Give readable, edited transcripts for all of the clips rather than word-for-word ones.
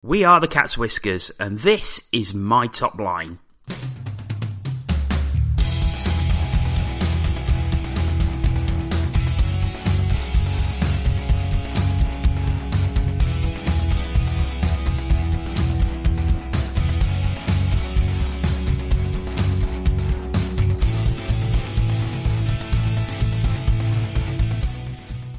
We are the Cat's Whiskers, and this is My Top Line.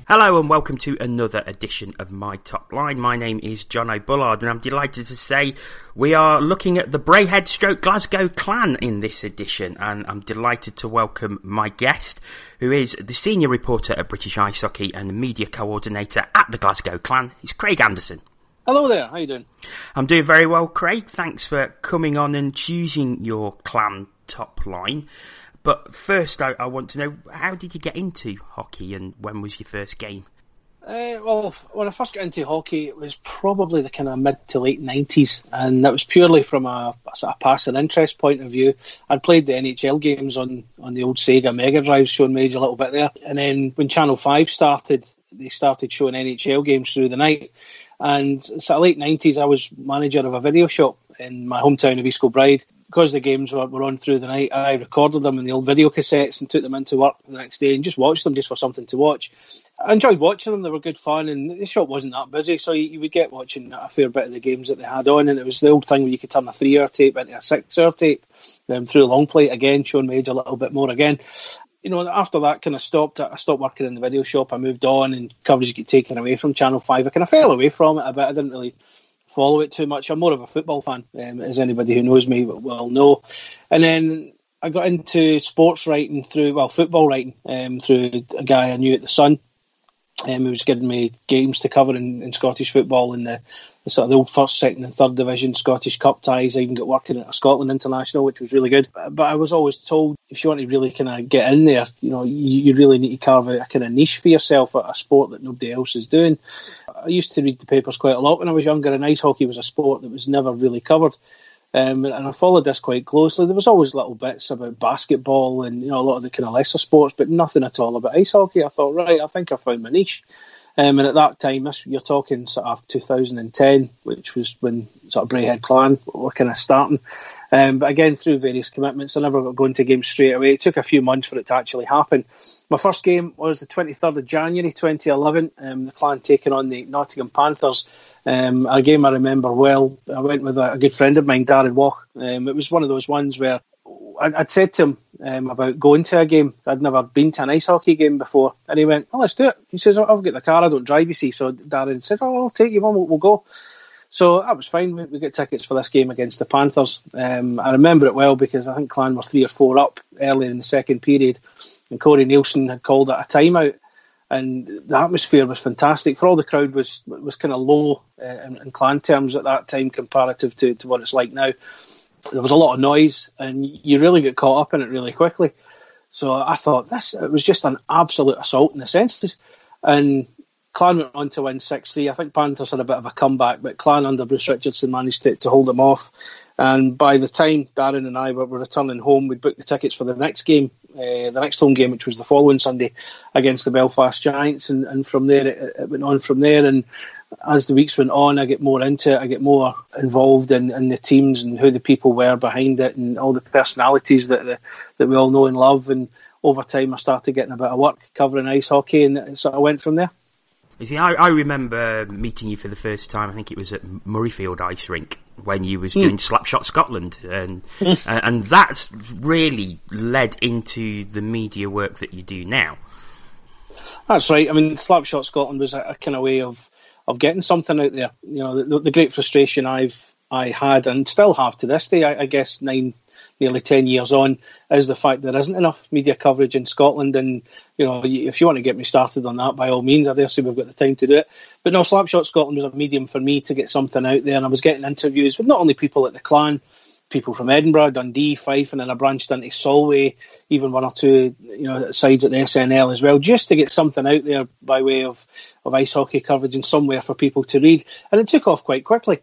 Hello and welcome to another edition of My Top Line. My name is John O'Bullard and I'm delighted to say we are looking at the Braehead / Glasgow Clan in this edition, and I'm delighted to welcome my guest, who is the senior reporter at British Ice Hockey and the media co-ordinator at the Glasgow Clan. It's Craig Anderson. Hello there, how are you doing? I'm doing very well, Craig. Thanks for coming on and choosing your clan top line. But first, I want to know, how did you get into hockey and when was your first game? Well, when I first got into hockey, it was probably the kind of mid to late 90s, and that was purely from a sort of passive interest point of view. I'd played the NHL games on the old Sega Mega Drive, showing my age a little bit there. And then when Channel 5 started, they started showing NHL games through the night. And sort of late 90s, I was manager of a video shop in my hometown of East Kilbride. Because the games were on through the night, I recorded them in the old video cassettes and took them into work the next day and just watched them just for something to watch. I enjoyed watching them, they were good fun, and the shop wasn't that busy, so you would get watching a fair bit of the games that they had on, and it was the old thing where you could turn a 3-hour tape into a 6-hour tape through a long plate again, showing my age a little bit more again. You know, after that kind of stopped, I stopped working in the video shop, I moved on, and coverage got taken away from Channel 5. I kind of fell away from it a bit, I didn't really follow it too much. I'm more of a football fan, as anybody who knows me will know. And then I got into sports writing football writing through a guy I knew at the Sun, who was giving me games to cover in Scottish football in the sort of the old first, second and third division Scottish Cup ties. I even got working at a Scotland International, which was really good. But I was always told, if you want to really kind of get in there, you know, you really need to carve out a kind of niche for yourself, a sport that nobody else is doing. I used to read the papers quite a lot when I was younger, and ice hockey was a sport that was never really covered. And I followed this quite closely. There was always little bits about basketball and, you know, a lot of the kind of lesser sports, but nothing at all about ice hockey. I thought, right, I think I found my niche. And at that time, you're talking sort of 2010, which was when sort of Braehead Clan were kind of starting. But again, through various commitments, I never got going to games straight away. It took a few months for it to actually happen. My first game was the 23rd of January 2011, the Clan taking on the Nottingham Panthers. A game I remember well. I went with a good friend of mine, Darren Walk. It was one of those ones where I'd said to him about going to a game. I'd never been to an ice hockey game before. And he went, "Oh, let's do it." He says, "I'll get the car, I don't drive, you see." So Darren said, "Oh, I'll take you on, we'll go." So that was fine. We got tickets for this game against the Panthers. I remember it well because I think Clan were 3 or 4 up early in the second period. And Corey Nielsen had called it a timeout. And the atmosphere was fantastic. For all the crowd was kind of low in Clan terms at that time comparative to what it's like now. There was a lot of noise and you really get caught up in it really quickly. So I thought it was just an absolute assault in the senses. And Clan went on to win 6-3. I think Panthers had a bit of a comeback, but Clan under Bruce Richardson managed to hold them off. And by the time Darren and I were returning home, we'd booked the tickets for the next game, the next home game, which was the following Sunday against the Belfast Giants. And from there, it went on from there. And as the weeks went on, I get more into it. I get more involved in the teams and who the people were behind it and all the personalities that we all know and love. And over time, I started getting a bit of work covering ice hockey, and it sort of went from there. You see, I remember meeting you for the first time. I think it was at Murrayfield Ice Rink when you was doing Slapshot Scotland, and that's really led into the media work that you do now. That's right. I mean, Slapshot Scotland was a kind of way of getting something out there. You know, the great frustration I had and still have to this day, I guess nearly 10 years on, is the fact there isn't enough media coverage in Scotland. And, you know, if you want to get me started on that, by all means, I dare say we've got the time to do it. But no, Slapshot Scotland was a medium for me to get something out there. And I was getting interviews with not only people at the Clan, people from Edinburgh, Dundee, Fife, and then I branched into Solway, even 1 or 2, you know, sides at the SNL as well, just to get something out there by way of ice hockey coverage and somewhere for people to read. And it took off quite quickly.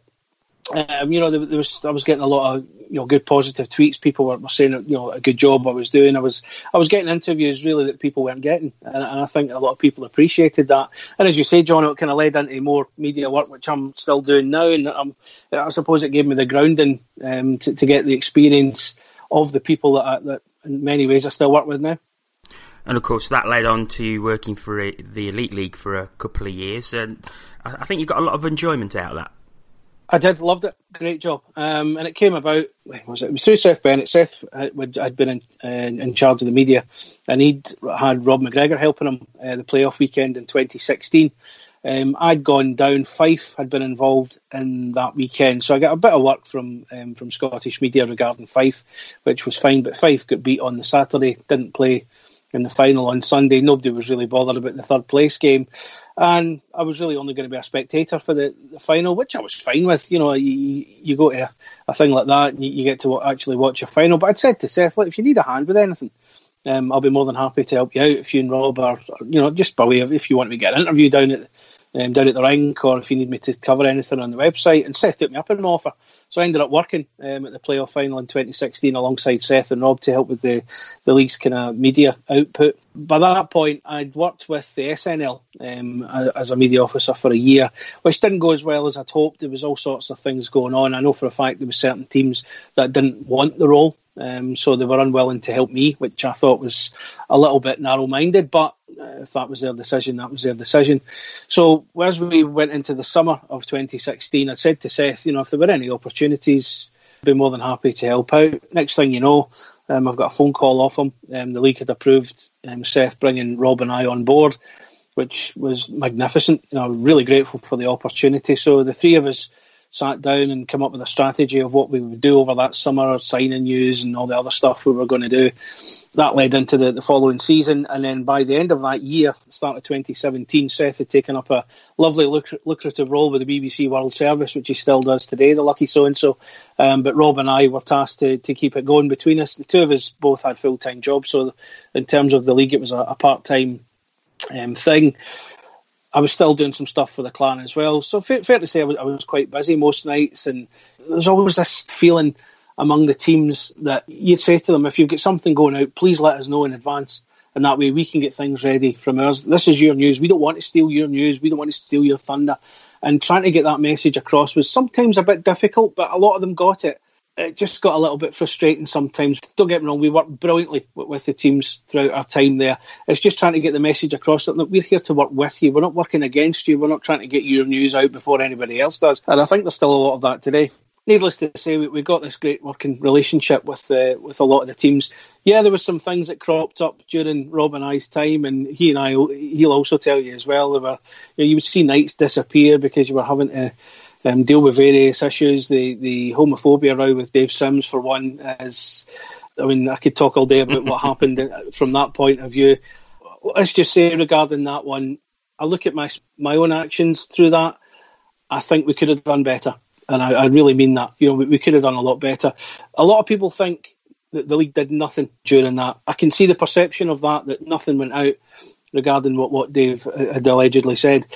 I was getting a lot of good positive tweets. People were saying a good job I was doing. I was getting interviews really that people weren't getting, and I think a lot of people appreciated that. And as you say, John, it kind of led into more media work, which I'm still doing now, and I suppose it gave me the grounding to get the experience of the people that in many ways I still work with now. And of course, that led on to working for the Elite League for a couple of years, and I think you got a lot of enjoyment out of that. I did, loved it, great job. And it came about, it was through Seth Bennett. Seth had been in charge of the media, and he'd had Rob McGregor helping him the playoff weekend in 2016. I'd gone down, Fife had been involved in that weekend, so I got a bit of work from Scottish media regarding Fife, which was fine, but Fife got beat on the Saturday, didn't play in the final on Sunday. Nobody was really bothered about the third place game, and I was really only going to be a spectator for the final, which I was fine with. You go to a thing like that and you get to actually watch a final. But I'd said to Seth, look, if you need a hand with anything, I'll be more than happy to help you out. If you and Rob are, just by way of, if you want me to get an interview down at the rink, or if you need me to cover anything on the website. And Seth took me up on an offer, so I ended up working at the playoff final in 2016 alongside Seth and Rob to help with the league's kind of media output. By that point, I'd worked with the SNL as a media officer for a year, which didn't go as well as I'd hoped. There was all sorts of things going on. I know for a fact there were certain teams that didn't want the role, so they were unwilling to help me, which I thought was a little bit narrow-minded, but if that was their decision, that was their decision. So as we went into the summer of 2016, I said to Seth, if there were any opportunities, I'd be more than happy to help out. Next thing you know, I've got a phone call off him. The league had approved Seth bringing Rob and I on board, which was magnificent. Really grateful for the opportunity. So the three of us sat down and came up with a strategy of what we would do over that summer, signing news and all the other stuff we were going to do. That led into the following season, and then by the end of that year, the start of 2017, Seth had taken up a lovely lucrative role with the BBC World Service, which he still does today, the lucky so-and-so. But Rob and I were tasked to keep it going between us. The two of us both had full-time jobs, so in terms of the league, it was a part-time thing. I was still doing some stuff for the clan as well. So fair to say I was quite busy most nights, and there's always this feeling among the teams that you'd say to them, if you've got something going out, please let us know in advance, and that way we can get things ready from ours. This is your news. We don't want to steal your news. We don't want to steal your thunder. And trying to get that message across was sometimes a bit difficult, but a lot of them got it. It just got a little bit frustrating sometimes. Don't get me wrong, we worked brilliantly with the teams throughout our time there. It's just trying to get the message across that we're here to work with you. We're not working against you. We're not trying to get your news out before anybody else does. And I think there's still a lot of that today. Needless to say, we got this great working relationship with a lot of the teams. Yeah, there was some things that cropped up during Rob and I's time, and he'll also tell you as well. There were, you would see nights disappear because you were having to deal with various issues. The homophobia row with Dave Sims, for one, I could talk all day about what happened from that point of view. Let's just say regarding that one, I look at my own actions through that. I think we could have done better. And I really mean that. We could have done a lot better. A lot of people think that the league did nothing during that. I can see the perception of that nothing went out regarding what Dave had allegedly said.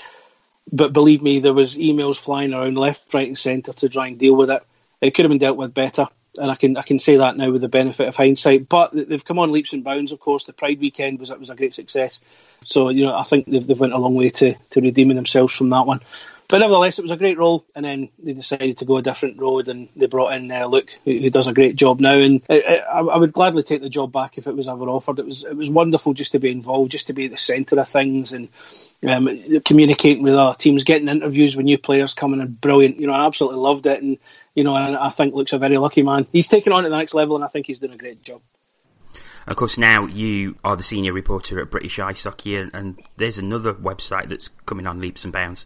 But believe me, there was emails flying around left, right and centre to try and deal with it. It could have been dealt with better. And I can say that now with the benefit of hindsight. But they've come on leaps and bounds, of course. The Pride weekend was a great success. So, I think they've went a long way to redeeming themselves from that one. But nevertheless, it was a great role, and then they decided to go a different road, and they brought in Luke, who does a great job now. And I would gladly take the job back if it was ever offered. It was wonderful just to be involved, just to be at the centre of things, and communicating with other teams, getting interviews with new players coming in. Brilliant. I absolutely loved it, and and I think Luke's a very lucky man. He's taken on to the next level, and I think he's doing a great job. Of course, now you are the senior reporter at British Ice Hockey, and there's another website that's coming on leaps and bounds.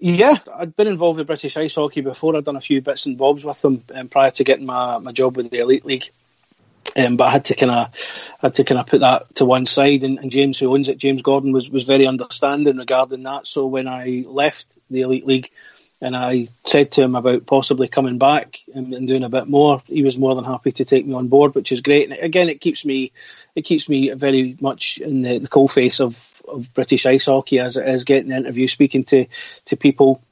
Yeah, I'd been involved with British Ice Hockey before. I'd done a few bits and bobs with them prior to getting my job with the Elite League. But I had to kind of put that to one side. And James, who owns it, James Gordon, was very understanding regarding that. So when I left the Elite League and I said to him about possibly coming back and doing a bit more, he was more than happy to take me on board, which is great. And again, it keeps me very much in the coalface of British Ice Hockey as it is getting the interview, speaking to people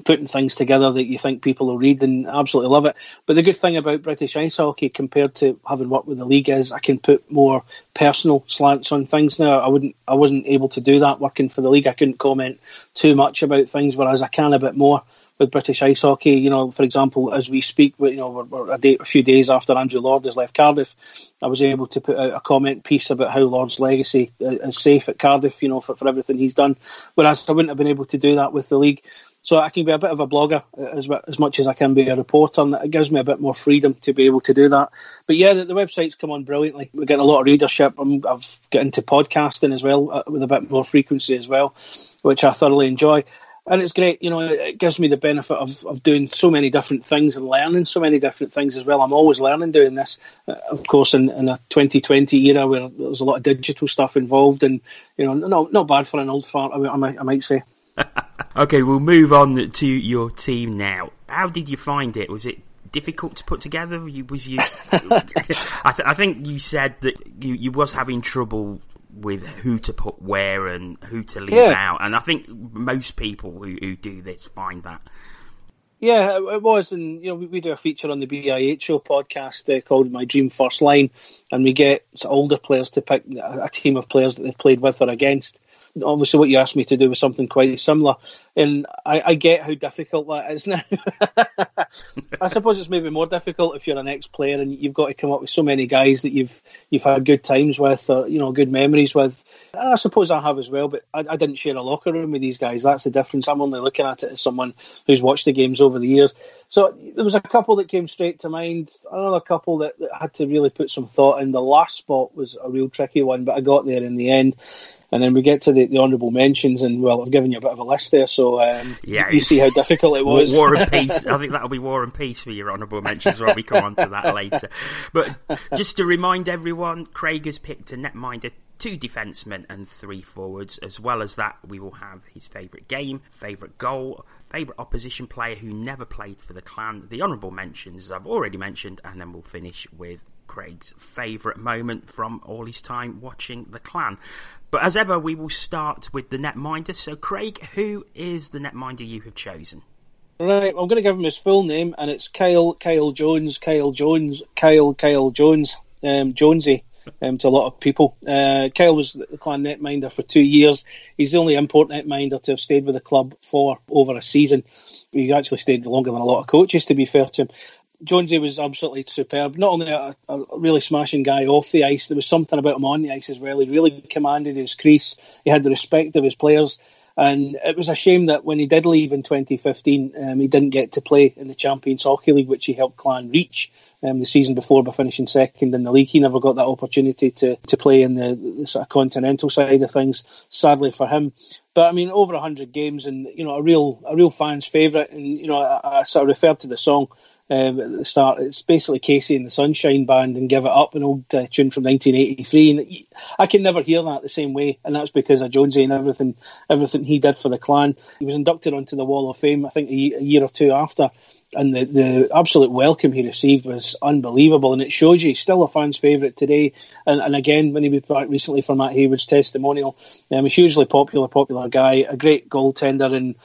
putting things together that you think people will read and absolutely love it. But the good thing about British Ice Hockey compared to having worked with the league is I can put more personal slants on things now. I wasn't able to do that working for the league. I couldn't comment too much about things, whereas I can a bit more with British Ice Hockey. You know, for example, as we speak, you know, we're a few days after Andrew Lord has left Cardiff, I was able to put out a comment piece about how Lord's legacy is safe at Cardiff, you know, for everything he's done, whereas I wouldn't have been able to do that with the league. So I can be a bit of a blogger as much as I can be a reporter, and it gives me a bit more freedom to be able to do that. But yeah, the website's come on brilliantly. We're getting a lot of readership. I've got into podcasting as well with a bit more frequency as well, which I thoroughly enjoy. And it's great, you know, it gives me the benefit of doing so many different things and learning so many different things as well. I'm always learning doing this. Of course, in a 2020 era where there's a lot of digital stuff involved, and, you know, not bad for an old fart, I might say. Okay, we'll move on to your team now. How did you find it? Was it difficult to put together? I think you said that you was having trouble with who to put where and who to leave out, and I think most people who do this find that. Yeah, it was, and you know, we do a feature on the BIHO podcast called My Dream First Line, and we get older players to pick a team of players that they've played with or against. Obviously, what you asked me to do was something quite similar, and I get how difficult that is now. I suppose it's maybe more difficult if you're an ex-player and you've got to come up with so many guys that you've had good times with, or, you know, good memories with. And I suppose I have as well, but I didn't share a locker room with these guys. That's the difference. I'm only looking at it as someone who's watched the games over the years. So there was a couple that came straight to mind, another couple that had to really put some thought in. The last spot was a real tricky one, but I got there in the end. And then we get to the honourable mentions, and, well, I've given you a bit of a list there, so you see how difficult it was. War and Peace. I think that'll be War and Peace for your honourable mentions when we come on to that later. But just to remind everyone, Craig has picked a netminder, 2 defencemen and 3 forwards. As well as that, we will have his favourite game, favourite goal, favourite opposition player who never played for the clan, the honourable mentions I've already mentioned, and then we'll finish with Craig's favourite moment from all his time watching the clan. But as ever, we will start with the netminder. So, Craig, who is the netminder you have chosen? Right, I'm going to give him his full name, and it's Kyle Jones, Jonesy, to a lot of people. Kyle was the clan netminder for 2 years. He's the only import netminder to have stayed with the club for over a season. He actually stayed longer than a lot of coaches, to be fair to him. Jonesy was absolutely superb. Not only a really smashing guy off the ice, there was something about him on the ice as well. He really commanded his crease. He had the respect of his players. And it was a shame that when he did leave in 2015, he didn't get to play in the Champions Hockey League, which he helped Clan reach the season before by finishing second in the league. He never got that opportunity to play in the sort of continental side of things, sadly for him. But I mean, over 100 games, and, you know, a real fan's favourite. And, you know, I sort of referred to the song at the start. It's basically Casey and the Sunshine Band and Give It Up, an old tune from 1983, and I can never hear that the same way, and that's because of Jonesy and everything he did for the clan. He was inducted onto the Wall of Fame, I think, a year or two after, and the absolute welcome he received was unbelievable, and it shows you he's still a fan's favourite today. And again, when he was back recently for Matt Hayward's testimonial, a hugely popular guy, a great goaltender, and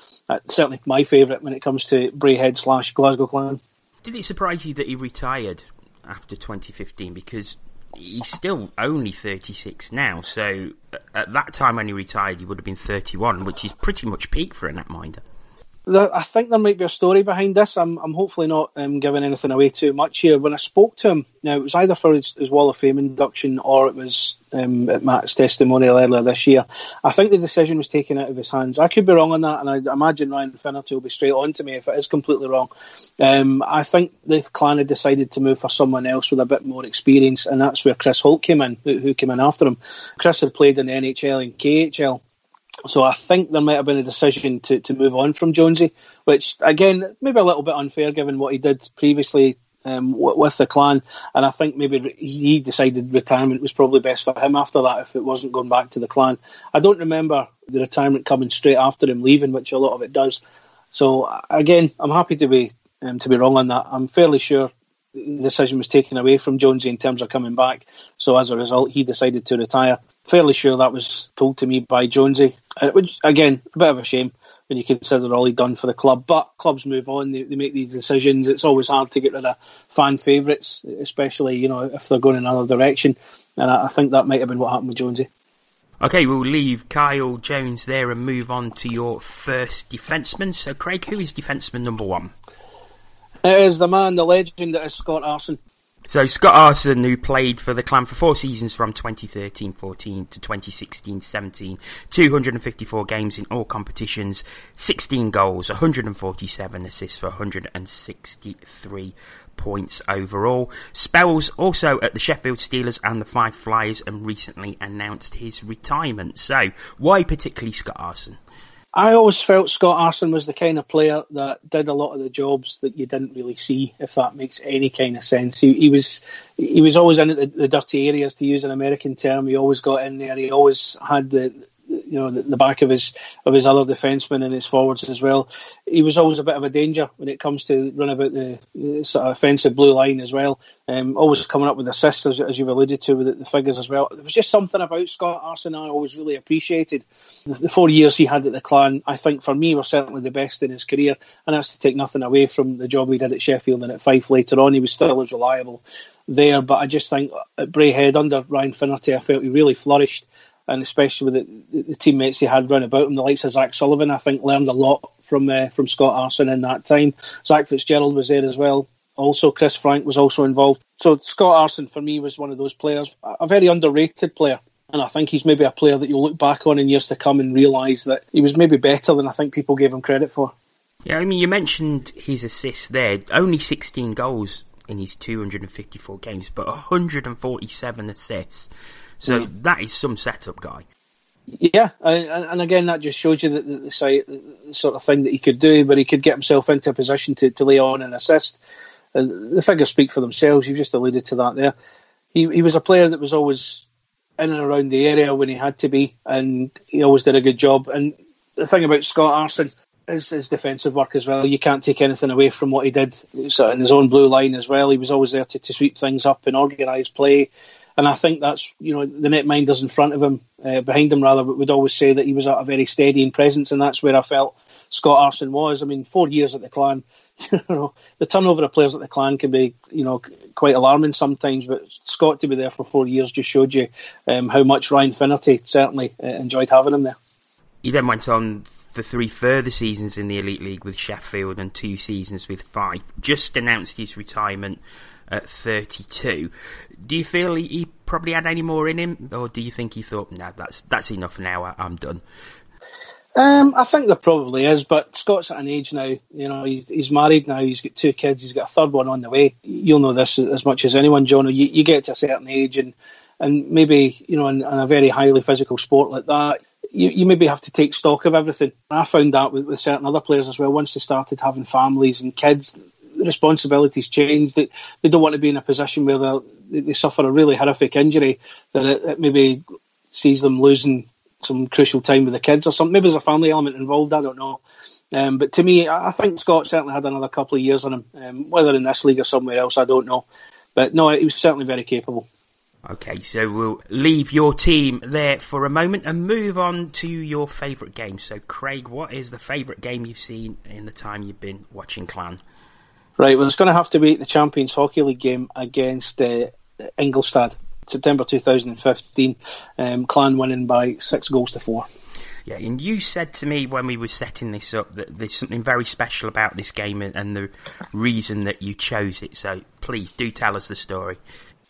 certainly my favourite when it comes to Braehead / Glasgow Clan. Did it surprise you that he retired after 2015? Because he's still only 36 now, so at that time when he retired, he would have been 31, which is pretty much peak for a netminder. I think there might be a story behind this. I'm hopefully not giving anything away too much here. When I spoke to him, now it was either for his Wall of Fame induction or it was at Matt's testimonial earlier this year. I think the decision was taken out of his hands. I could be wrong on that, and I imagine Ryan Finnerty will be straight on to me if it is completely wrong. I think the clan had decided to move for someone else with a bit more experience, and that's where Chris Holt came in, who came in after him. Chris had played in the NHL and KHL. So I think there might have been a decision to move on from Jonesy, which, again, maybe a little bit unfair given what he did previously with the clan. And I think maybe he decided retirement was probably best for him after that if it wasn't going back to the clan. I don't remember the retirement coming straight after him leaving, which a lot of it does. So, again, I'm happy to be wrong on that. I'm fairly sure the decision was taken away from Jonesy in terms of coming back. So as a result, he decided to retire. Fairly sure that was told to me by Jonesy. Which, again, a bit of a shame. when you consider all he'd done for the club. But clubs move on, they make these decisions. It's always hard to get rid of fan favourites, especially, if they're going in another direction. And I think that might have been what happened with Jonesy. Okay, we'll leave Kyle Jones there and move on to your first defenceman. So, Craig, who is defenceman number one? It is the man, the legend, that is Scott Arson. So, Scott Arson, who played for the Clan for 4 seasons from 2013-14 to 2016-17, 254 games in all competitions, 16 goals, 147 assists for 163 points overall. Spells also at the Sheffield Steelers and the Fife Flyers, and recently announced his retirement. So, why particularly Scott Arson? I always felt Scott Arson was the kind of player that did a lot of the jobs that you didn't really see, if that makes any kind of sense. He was always in the dirty areas, to use an American term. He always got in there. He always had the back of his other defencemen and his forwards as well. He was always a bit of a danger when it comes to run about the sort of offensive blue line as well. Always coming up with assists, as you've alluded to, with the figures as well. There was just something about Scott Arson I always really appreciated. The 4 years he had at the Clan, I think for me, were certainly the best in his career, and that's to take nothing away from the job he did at Sheffield and at Fife later on. He was still as reliable there, but I just think at Braehead under Ryan Finnerty, I felt he really flourished. And especially with the teammates he had round about him, the likes of Zach Sullivan, I think learned a lot from Scott Arson in that time. Zach Fitzgerald was there as well. Also, Chris Frank was also involved. So Scott Arson, for me, was one of those players, a very underrated player. And I think he's maybe a player that you'll look back on in years to come and realise that he was maybe better than I think people gave him credit for. Yeah, I mean, you mentioned his assists there. Only 16 goals in his 254 games, but 147 assists. So that is some setup guy. Yeah, and again, that just shows you the sort of thing that he could do, but he could get himself into a position to lay on and assist. The figures speak for themselves. You've just alluded to that there. He was a player that was always in and around the area when he had to be, and he always did a good job. And the thing about Scott Arson is his defensive work as well. You can't take anything away from what he did sort of in his own blue line as well. He was always there to sweep things up and organise play. And I think that's, the netminders in front of him, behind him rather, would always say that he was a very steadying presence, and that's where I felt Scott Arson was. I mean, 4 years at the Clan, the turnover of players at the Clan can be, quite alarming sometimes, but Scott to be there for 4 years just showed you how much Ryan Finnerty certainly enjoyed having him there. He then went on for 3 further seasons in the Elite League with Sheffield and 2 seasons with Fife. Just announced his retirement at 32. Do you feel he probably had any more in him, or do you think he thought, no, that's enough now, I'm done? I think there probably is, but Scott's at an age now, he's married now, he's got 2 kids, he's got a third one on the way. You'll know this as much as anyone, John. You get to a certain age and maybe, in a very highly physical sport like that, you maybe have to take stock of everything. I found that with certain other players as well. Once they started having families and kids, the responsibilities change. They don't want to be in a position where they suffer a really horrific injury that it maybe sees them losing some crucial time with the kids or something. Maybe there's a family element involved, I don't know. But to me, I think Scott certainly had another couple of years on him, whether in this league or somewhere else, I don't know. But no, he was certainly very capable. Okay, so we'll leave your team there for a moment and move on to your favourite game. So, Craig, what is the favourite game you've seen in the time you've been watching Clan? Right, well, it's going to have to be the Champions Hockey League game against Ingolstadt, September 2015. Clan winning by 6-4. Yeah, and you said to me when we were setting this up that there's something very special about this game and the reason that you chose it. So please do tell us the story.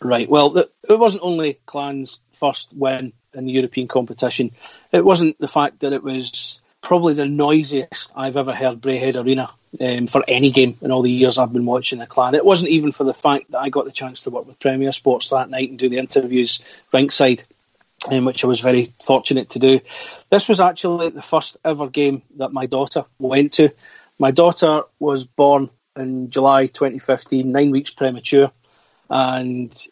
Right, well, it wasn't only Clan's first win in the European competition. It wasn't the fact that it was probably the noisiest I've ever heard Braehead Arena for any game in all the years I've been watching the Clan. It wasn't even for the fact that I got the chance to work with Premier Sports that night and do the interviews rinkside, which I was very fortunate to do. This was actually the first ever game that my daughter went to. My daughter was born in July 2015, 9 weeks premature, and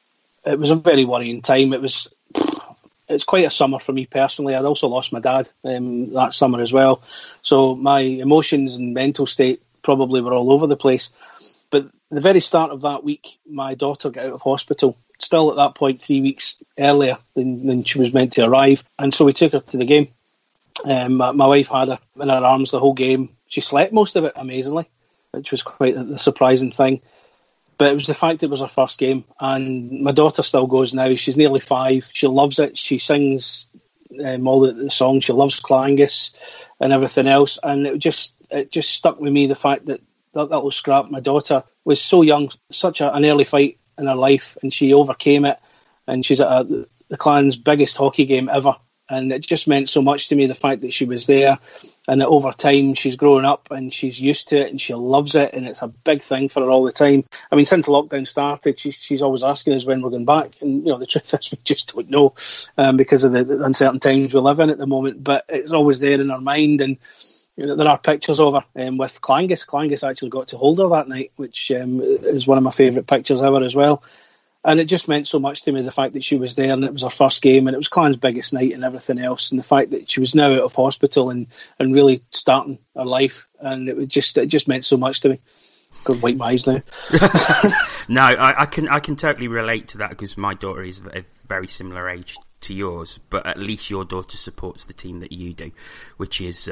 it was a very worrying time. It's quite a summer for me personally. I'd also lost my dad that summer as well. So my emotions and mental state probably were all over the place. But the very start of that week, my daughter got out of hospital, still at that point 3 weeks earlier than she was meant to arrive. And so we took her to the game. My wife had her in her arms the whole game. She slept most of it, amazingly, which was quite the surprising thing. But it was the fact it was her first game, and my daughter still goes now. She's nearly 5. She loves it. She sings all the songs. She loves Clangus and everything else. And it just stuck with me, the fact that little scrap, my daughter, was so young, such an early fight in her life, and she overcame it. And she's at the clan's biggest hockey game ever. And it just meant so much to me, the fact that she was there, and that over time she's growing up and she's used to it and she loves it, and it's a big thing for her all the time. I mean, since lockdown started, she's always asking us when we're going back. And, the truth is we just don't know because of the uncertain times we live in at the moment. But it's always there in our mind. And there are pictures of her with Clangus. Clangus actually got to hold her that night, which is one of my favourite pictures ever as well. And it just meant so much to me, the fact that she was there and it was her first game and it was Clan's biggest night and everything else, and the fact that she was now out of hospital and really starting her life, and it just meant so much to me. Go and wipe my eyes now. No, I can totally relate to that, because my daughter is a very similar age to yours, but at least your daughter supports the team that you do, which is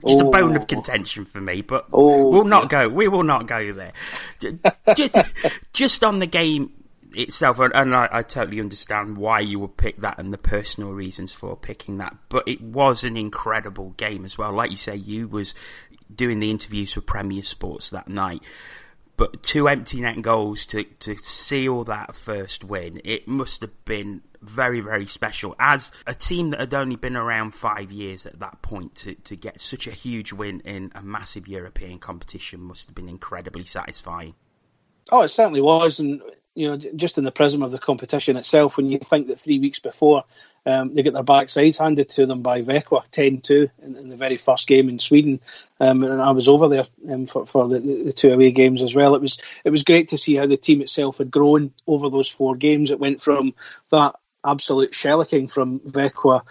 just a bone of contention for me, but we will not go there. Just on the game itself, and I totally understand why you would pick that and the personal reasons for picking that, but it was an incredible game as well. Like you say, you was doing the interviews for Premier Sports that night, but 2 empty net goals to seal that first win, it must have been very, very special. As a team that had only been around 5 years at that point, to get such a huge win in a massive European competition must have been incredibly satisfying. Oh, it certainly was. And, just in the prism of the competition itself, when you think that 3 weeks before, they get their backsides handed to them by Växjö 10-2 in the very first game in Sweden, and I was over there for the 2 away games as well. It was great to see how the team itself had grown over those 4 games. It went from that absolute shellacking from Växjö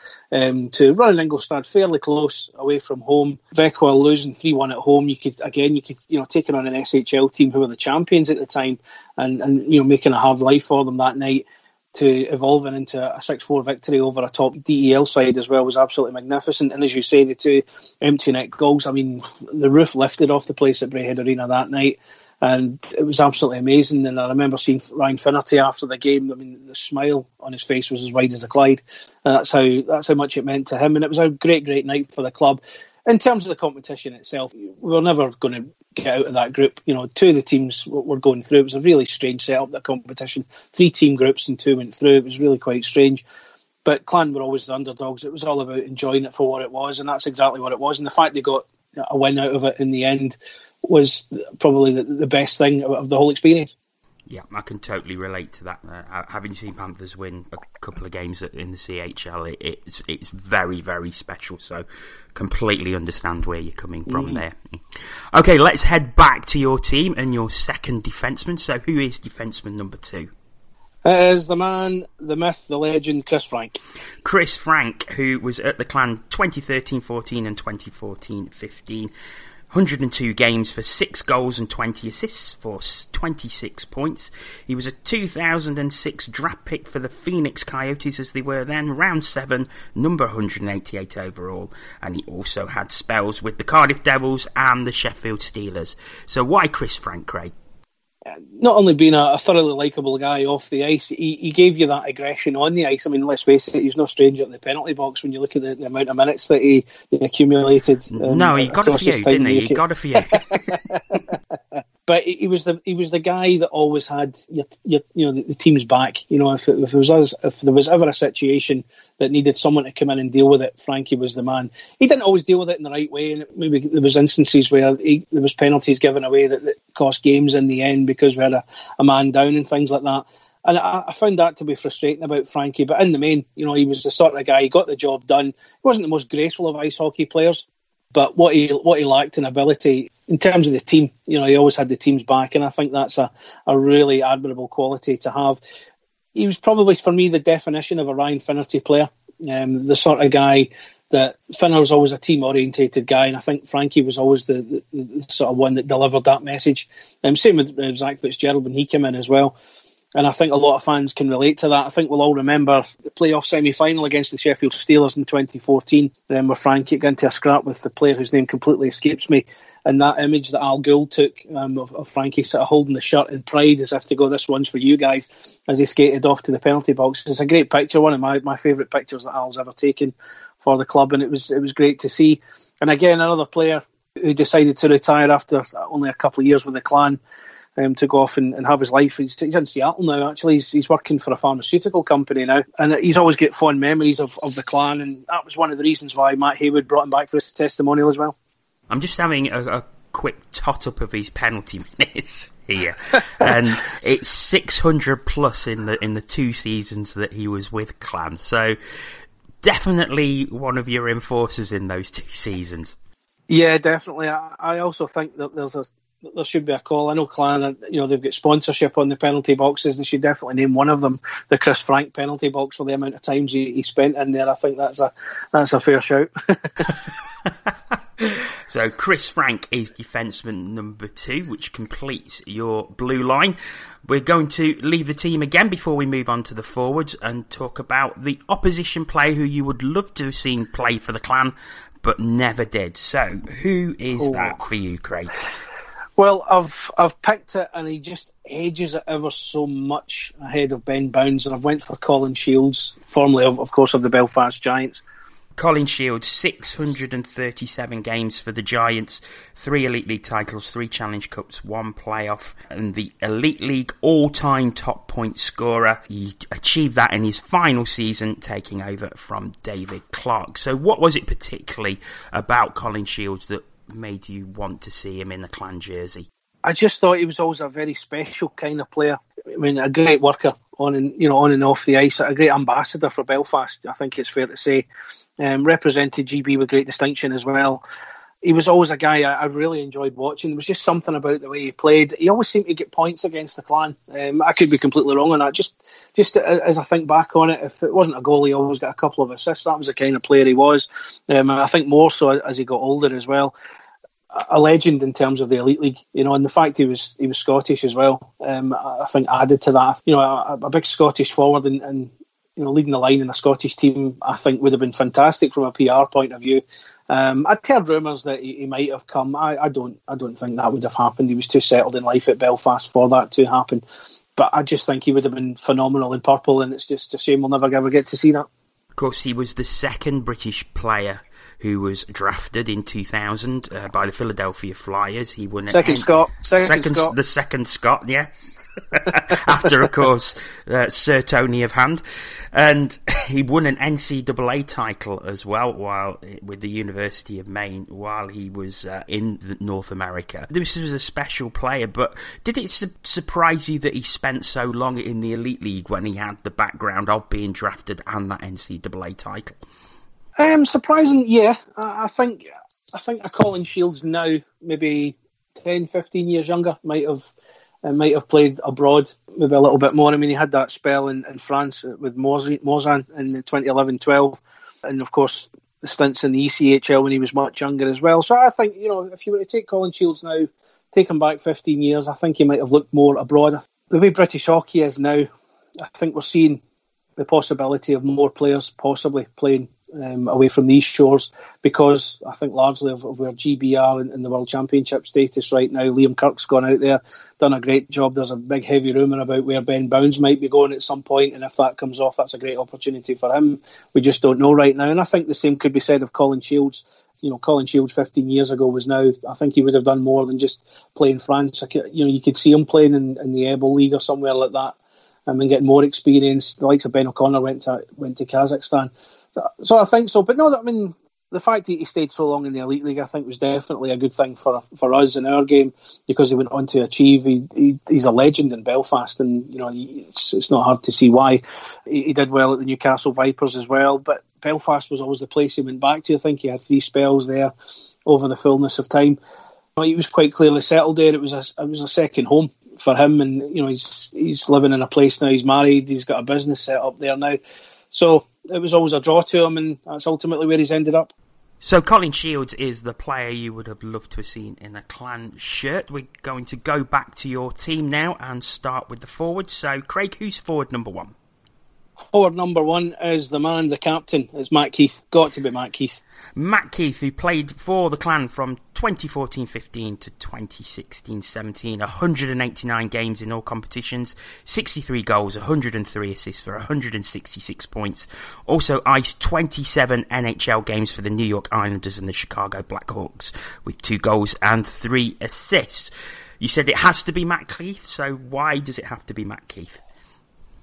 to running Ingolstadt fairly close away from home. Växjö losing 3-1 at home. You could taking on an SHL team who were the champions at the time and making a hard life for them that night, to evolving into a 6-4 victory over a top DEL side as well was absolutely magnificent. And as you say, the 2 empty net goals, I mean, the roof lifted off the place at Braehead Arena that night, and it was absolutely amazing. And I remember seeing Ryan Finnerty after the game. I mean, the smile on his face was as wide as a Clyde. That's how much it meant to him. And it was a great, great night for the club. In terms of the competition itself, we were never going to get out of that group. 2 of the teams were going through. It was a really strange setup, that competition. 3 team groups and 2 went through. It was really quite strange. But Clan were always the underdogs. It was all about enjoying it for what it was, and that's exactly what it was. And the fact they got a win out of it in the end was probably the best thing of the whole experience. Yeah, I can totally relate to that. Having seen Panthers win a couple of games in the CHL, it's very, very special. So completely understand where you're coming from there. Okay, let's head back to your team and your second defenseman. So who is defenseman number 2? It is the man, the myth, the legend, Chris Frank. Chris Frank, who was at the Clan 2013-14 and 2014-15. 102 games for 6 goals and 20 assists for 26 points. He was a 2006 draft pick for the Phoenix Coyotes, as they were then, round 7, number 188 overall. And he also had spells with the Cardiff Devils and the Sheffield Steelers. So why Chris Frank, Craig? Not only being a thoroughly likeable guy off the ice, he gave you that aggression on the ice. I mean, let's face it, he's no stranger at the penalty box when you look at the amount of minutes that he accumulated. No, he got a few, didn't he? He got a few. But he was the guy that always had the team's back. If there was ever a situation that needed someone to come in and deal with it, Frankie was the man. He didn't always deal with it in the right way, and maybe there was instances where there was penalties given away that cost games in the end because we had a man down and things like that. And I found that to be frustrating about Frankie. But in the main, he was the sort of guy, he got the job done. He wasn't the most graceful of ice hockey players, but what he lacked in ability in terms of the team, he always had the team's back, and I think that's a really admirable quality to have. He was probably, for me, the definition of a Ryan Finnerty player, the sort of guy that Finner was always a team-orientated guy, and I think Frankie was always the sort of one that delivered that message. Same with Zach Fitzgerald when he came in as well. And I think a lot of fans can relate to that. I think we'll all remember the playoff semi-final against the Sheffield Steelers in 2014, where Frankie got into a scrap with the player whose name completely escapes me. And that image that Al Gould took of Frankie sort of holding the shirt in pride as if to go, this one's for you guys, as he skated off to the penalty box. It's a great picture, one of my favourite pictures that Al's ever taken for the club, and it was great to see. And again, another player who decided to retire after only a couple of years with the Clan, to go off and have his life. He's in Seattle now, actually. He's working for a pharmaceutical company now. And he's always got fond memories of the Clan, and that was one of the reasons why Matt Haywood brought him back for his testimonial as well. I'm just having a quick tot-up of his penalty minutes here. And it's 600 plus in the 2 seasons that he was with Clan. So definitely one of your enforcers in those 2 seasons. Yeah, definitely. I also think that there should be a call. I know Clan, they've got sponsorship on the penalty boxes. They should definitely name one of them the Chris Frank penalty box for the amount of times he spent in there. I think that's a fair shout. So Chris Frank is defenceman number 2, which completes your blue line. We're going to leave the team again before we move on to the forwards and talk about the opposition player who you would love to have seen play for the Clan but never did. So who is that for you, Craig? Well, I've picked it, and he just edges it ever so much ahead of Ben Bounds, and I've went for Colin Shields, formerly, of course, of the Belfast Giants. Colin Shields, 637 games for the Giants, 3 Elite League titles, 3 Challenge Cups, 1 playoff, and the Elite League all-time top point scorer. He achieved that in his final season, taking over from David Clark. So what was it particularly about Colin Shields that made you want to see him in the Clan jersey? I just thought he was always a very special kind of player. I mean, a great worker on and off the ice, a great ambassador for Belfast, I think it's fair to say. Represented GB with great distinction as well. He was always a guy I really enjoyed watching. There was just something about the way he played. He always seemed to get points against the Clan. I could be completely wrong on that. Just as I think back on it, if it wasn't a goal, he always got a couple of assists. That was the kind of player he was. I think more so as he got older as well. A legend in terms of the Elite League, and the fact he was Scottish as well, I think added to that. A big Scottish forward and leading the line in a Scottish team, I think would have been fantastic from a PR point of view. I'd heard rumours that he might have come. I don't think that would have happened. He was too settled in life at Belfast for that to happen. But I just think he would have been phenomenal in purple, and it's just a shame we'll never ever get to see that. Of course, he was the second British player who was drafted in 2000 by the Philadelphia Flyers. He won Second Scot. The second Scot, yes. After, of course, Sir Tony of Hand. And he won an NCAA title as well with the University of Maine while he was in North America. This was a special player, but did it surprise you that he spent so long in the Elite League when he had the background of being drafted and that NCAA title? Surprising, yeah. I think a Colin Shields now, maybe 10, 15 years younger, might have played abroad maybe a little bit more. I mean, he had that spell in France with Morzan in 2011-12, and of course the stints in the ECHL when he was much younger as well. So I think, if you were to take Colin Shields now, take him back 15 years, I think he might have looked more abroad. The way British hockey is now, I think we're seeing the possibility of more players possibly playing away from these shores, because I think largely of where GB are in the World Championship status right now. Liam Kirk's gone out there, done a great job. There's a big heavy rumour about where Ben Bounds might be going at some point, and if that comes off, that's a great opportunity for him. We just don't know right now, and I think the same could be said of Colin Shields. Colin Shields 15 years ago was now, I think he would have done more than just play in France. You could see him playing in the Ebel League or somewhere like that, and getting more experience. The likes of Ben O'Connor went to Kazakhstan. So I think so. But no, I mean, the fact that he stayed so long in the Elite League, I think, was definitely a good thing for us in our game, because he went on to achieve. He's a legend in Belfast, and it's not hard to see why. He did well at the Newcastle Vipers as well, but Belfast was always the place he went back to. I think he had 3 spells there over the fullness of time. He was quite clearly settled there. It was a second home for him, and he's living in a place now. He's married. He's got a business set up there now. So it was always a draw to him, and that's ultimately where he's ended up. So Colin Shields is the player you would have loved to have seen in a Clan shirt. We're going to go back to your team now and start with the forwards. So Craig, who's forward number one? Forward number one is the man, the captain. It's Matt Keith. Got to be Matt Keith. Matt Keith, who played for the Clan from 2014-15 to 2016-17, 189 games in all competitions, 63 goals, 103 assists for 166 points. Also iced 27 NHL games for the New York Islanders and the Chicago Blackhawks with 2 goals and 3 assists. You said it has to be Matt Keith, so why does it have to be Matt Keith?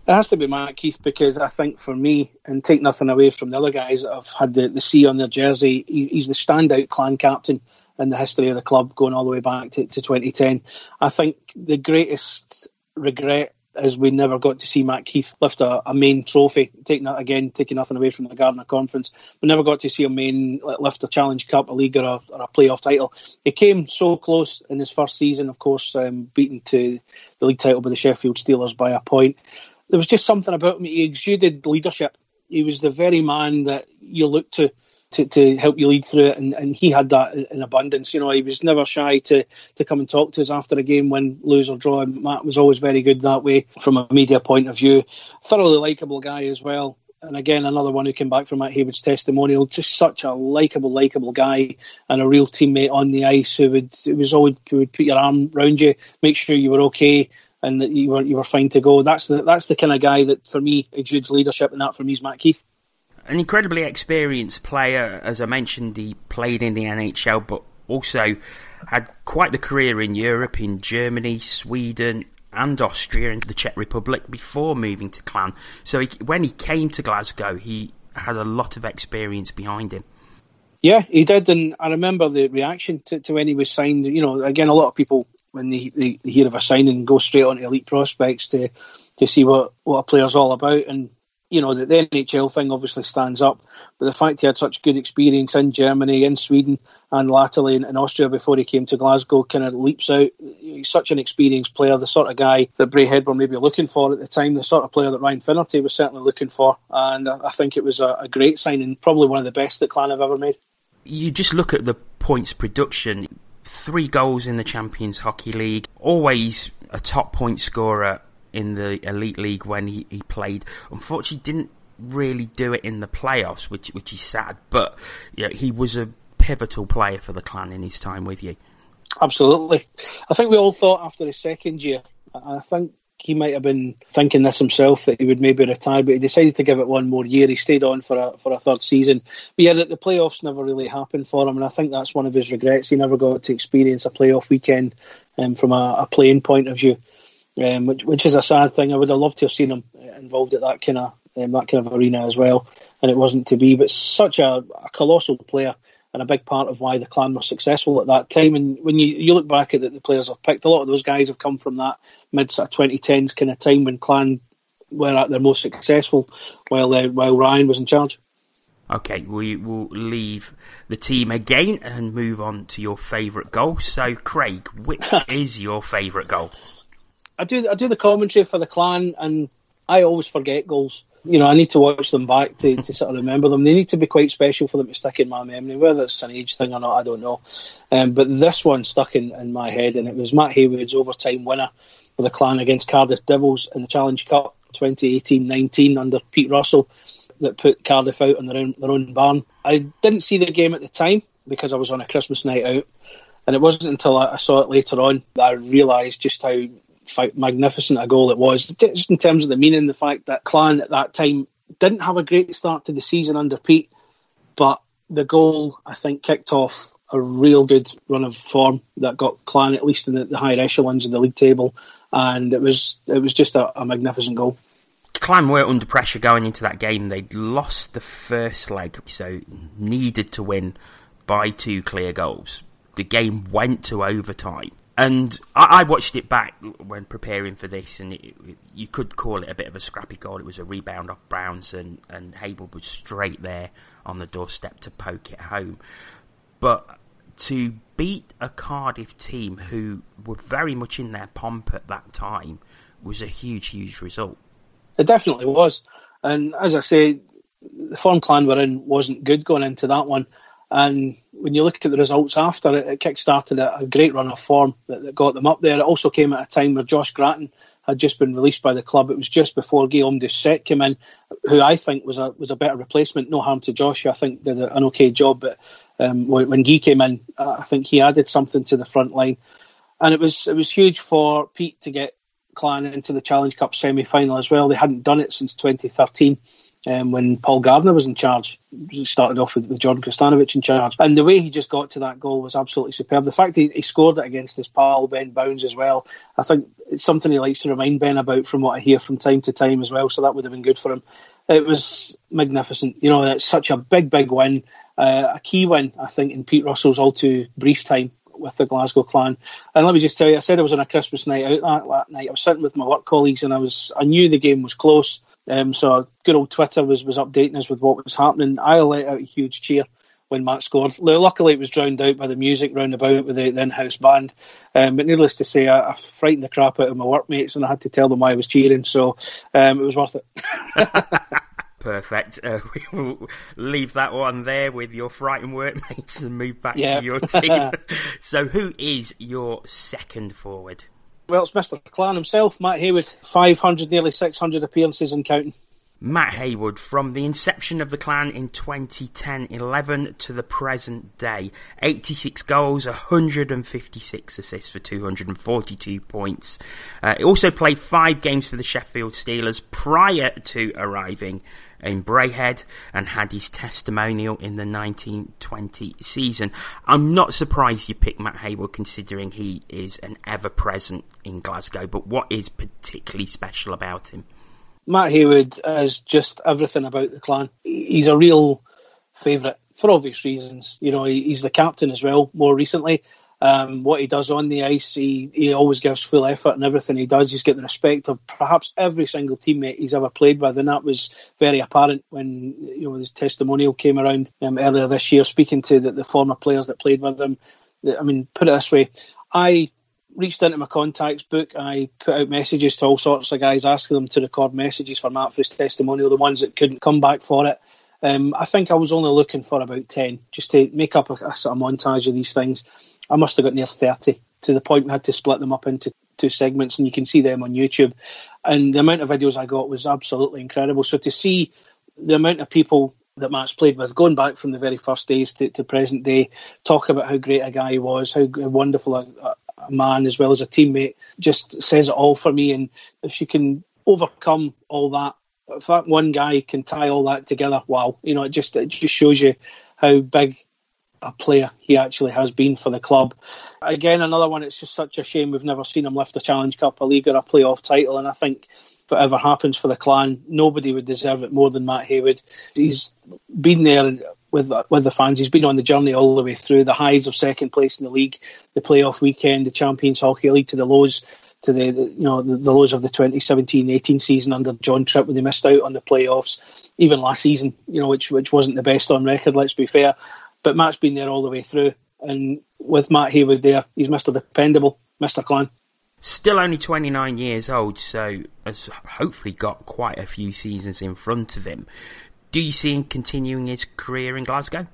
It has to be Matt Keith because I think for me, and take nothing away from the other guys that have had the C on their jersey, he's the standout Clan captain in the history of the club going all the way back to 2010. I think the greatest regret is we never got to see Matt Keith lift a main trophy. Taking nothing away from the Gardner Conference, we never got to see him lift a Challenge Cup, a league or a playoff title. He came so close in his first season, of course, beaten to the league title by the Sheffield Steelers by a point. There was just something about him. He exuded leadership. He was the very man that you look to help you lead through it, and he had that in abundance. You know, he was never shy to come and talk to us after a game, win, lose or draw. Matt was always very good that way from a media point of view. Thoroughly likeable guy as well. And again, another one who came back from Matt Haywood's testimonial. Just such a likeable guy and a real teammate on the ice who would put your arm around you, make sure you were okay, and that you were fine to go. That's the kind of guy that, for me, exudes leadership, and that, for me, is Matt Keith. An incredibly experienced player. As I mentioned, he played in the NHL, but also had quite the career in Europe, in Germany, Sweden, and Austria, and the Czech Republic before moving to Clan. So when he came to Glasgow, he had a lot of experience behind him. Yeah, he did, and I remember the reaction to when he was signed. You know, again, a lot of people, when they hear of a signing, go straight on to elite prospects to see what a player's all about. And, you know, the NHL thing obviously stands up, but the fact he had such good experience in Germany, in Sweden, and latterly in Austria before he came to Glasgow kind of leaps out. He's such an experienced player, the sort of guy that Braehead were maybe looking for at the time, the sort of player that Ryan Finnerty was certainly looking for. And I think it was a great signing, probably one of the best that Clan have ever made. You just look at the points production. 3 goals in the Champions Hockey League, always a top point scorer in the Elite League when he played. Unfortunately, didn't really do it in the playoffs, which is sad, but yeah, he was a pivotal player for the Clan in his time with you. Absolutely. I think we all thought after his second year, I think he might have been thinking this himself, that he would maybe retire, but he decided to give it one more year. He stayed on for a third season. But yeah, the playoffs never really happened for him, and I think that's one of his regrets. He never got to experience a playoff weekend from a playing point of view, which is a sad thing. I would have loved to have seen him involved at that kind of arena as well, and it wasn't to be. But such a colossal player, and a big part of why the Clan were successful at that time. And when you look back at the players I've picked, a lot of those guys have come from that mid sort of 2010s kind of time when Clan were at their most successful, while Ryan was in charge. Okay, we will leave the team again and move on to your favourite goal. So, Craig, which is your favourite goal? I do the commentary for the Clan, and I always forget goals. You know, I need to watch them back to sort of remember them. They need to be quite special for them to stick in my memory. Whether it's an age thing or not, I don't know. But this one stuck in my head, and it was Matt Haywood's overtime winner for the Clan against Cardiff Devils in the Challenge Cup 2018-19 under Pete Russell that put Cardiff out on their own barn. I didn't see the game at the time because I was on a Christmas night out, and it wasn't until I saw it later on that I realised just how magnificent a goal it was, just in terms of the meaning. The fact that Clan at that time didn't have a great start to the season under Pete, but the goal, I think, kicked off a real good run of form that got Clan at least in the higher echelons of the league table, and it was just a magnificent goal. Clan were under pressure going into that game. They'd lost the first leg, so needed to win by 2 clear goals. The game went to overtime. And I watched it back when preparing for this, and you could call it a bit of a scrappy goal. It was a rebound off Browns, and Haywood was straight there on the doorstep to poke it home. But to beat a Cardiff team who were very much in their pomp at that time was a huge result. It definitely was. And as I say, the form Clan were in wasn't good going into that one. And when you look at the results after, it kick-started a great run of form that got them up there. It also came at a time where Josh Grattan had just been released by the club. It was just before Guillaume Doucet came in, who I think was a better replacement. No harm to Josh, I think did an okay job. But when Guy came in, I think he added something to the front line. And it was huge for Pete to get Clan into the Challenge Cup semi-final as well. They hadn't done it since 2013. When Paul Gardner was in charge. He started off with Jordan Kristanovic in charge. And the way he just got to that goal was absolutely superb. The fact he scored it against his pal, Ben Bounds, as well, I think it's something he likes to remind Ben about from what I hear from time to time as well, so that would have been good for him. It was magnificent. It's such a big win, a key win, I think, in Pete Russell's all too brief time with the Glasgow Clan. And let me just tell you, I said I was on a Christmas night out that night. I was sitting with my work colleagues and I knew the game was close. So good old Twitter was updating us with what was happening. I let out a huge cheer when Matt scored. Luckily, it was drowned out by the music round about with the in-house band. But needless to say, I frightened the crap out of my workmates and I had to tell them why I was cheering. So it was worth it. Perfect. We will leave that one there with your frightened workmates and move back to your team. So who is your second forward? Well, it's Mr. Clan himself, Matt Haywood. 500, nearly 600 appearances and counting. Matt Haywood, from the inception of the Clan in 2010-11 to the present day, 86 goals, 156 assists for 242 points. He also played 5 games for the Sheffield Steelers prior to arriving in Braehead and had his testimonial in the 1920 season. I'm not surprised you picked Matt Haywood considering he is an ever-present in Glasgow, but what is particularly special about him? Matt Haywood is just everything about the Clan. He's a real favourite for obvious reasons. He's the captain as well more recently. What he does on the ice, he always gives full effort in everything he does. He's got the respect of perhaps every single teammate he's ever played with, and that was very apparent when his testimonial came around earlier this year, speaking to the former players that played with him. I mean, put it this way, I reached into my contacts book. I put out messages to all sorts of guys, asking them to record messages for Matt for his testimonial, the ones that couldn't come back for it. I think I was only looking for about 10, just to make up a sort of montage of these things. I must have got near 30, to the point we had to split them up into 2 segments, and you can see them on YouTube. And the amount of videos I got was absolutely incredible. So to see the amount of people that Matt's played with, going back from the very first days to present day, talk about how great a guy he was, how wonderful a man as well as a teammate, just says it all for me. And if you can overcome all that, if that one guy can tie all that together, wow, it just shows you how big a player he actually has been for the club. Again, another one, it's just such a shame we've never seen him lift a Challenge Cup, a league or a playoff title, and I think if it ever happens for the Clan, nobody would deserve it more than Matt Haywood. He's been there with the fans. He's been on the journey all the way through, the highs of second place in the league, the playoff weekend, the Champions Hockey League, to the lows, to the lows of the 2017-18 season under John Tripp when they missed out on the playoffs, even last season, which wasn't the best on record, let's be fair. But Matt's been there all the way through, and with Matt Haywood there, he's Mr. Dependable, Mr. Clan. Still only 29 years old, so has hopefully got quite a few seasons in front of him. Do you see him continuing his career in Glasgow?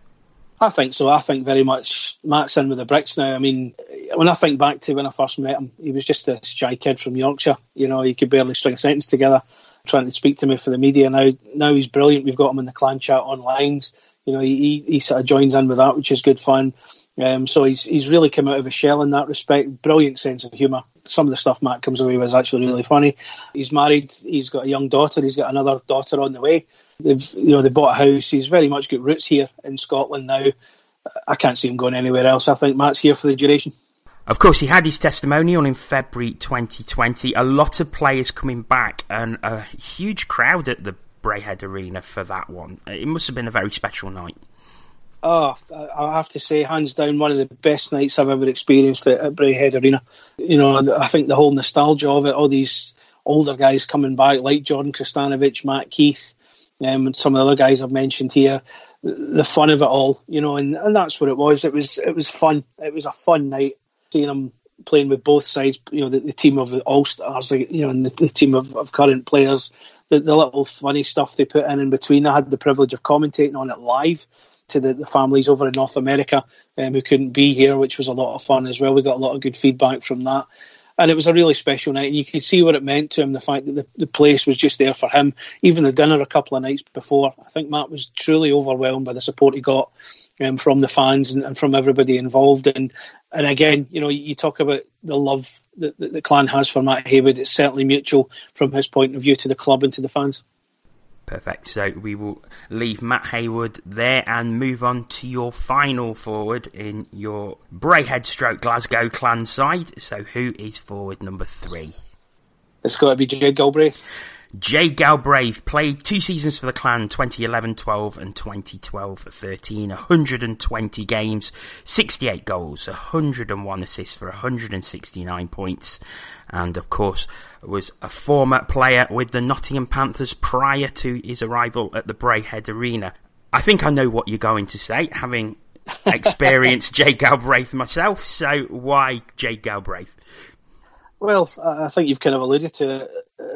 I think so. I think very much Matt's in with the bricks now. I mean, when I think back to when I first met him, he was just a shy kid from Yorkshire. He could barely string a sentence together, trying to speak to me for the media. Now he's brilliant. We've got him in the Clan chat online. He sort of joins in with that, which is good fun. So he's really come out of his shell in that respect. Brilliant sense of humour. Some of the stuff Matt comes away with is actually really funny. He's married. He's got a young daughter. He's got another daughter on the way. They bought a house. He's very much got roots here in Scotland now. I can't see him going anywhere else. I think Matt's here for the duration. Of course, he had his testimonial in February 2020. A lot of players coming back and a huge crowd at the Braehead Arena for that one. It must have been a very special night. Oh, I have to say, hands down, one of the best nights I've ever experienced at Braehead Arena. I think the whole nostalgia of it, all these older guys coming back, like Jordan Kristanovic, Matt Keith, and some of the other guys I've mentioned here, the fun of it all, and that's what it was. It was fun. It was a fun night, seeing them playing with both sides, the team of the All-Stars, and the team of current players, the little funny stuff they put in between. I had the privilege of commentating on it live to the families over in North America who couldn't be here, which was a lot of fun as well. We got a lot of good feedback from that. And it was a really special night, and you could see what it meant to him, the fact that the place was just there for him. Even the dinner a couple of nights before, I think Matt was truly overwhelmed by the support he got from the fans and from everybody involved. And again, you talk about the love that the Clan has for Matt Haywood. It's certainly mutual from his point of view to the club and to the fans. Perfect. So we will leave Matt Haywood there and move on to your final forward in your Braehead / Glasgow Clan side. So who is forward number 3? It's got to be Jade Galbraith. Jade Galbraith played 2 seasons for the Clan, 2011-12 and 2012-13, 120 games, 68 goals, 101 assists for 169 points, and of course was a former player with the Nottingham Panthers prior to his arrival at the Braehead Arena. I think I know what you're going to say, having experienced Jade Galbraith myself, so why Jade Galbraith? Well, I think you've kind of alluded to it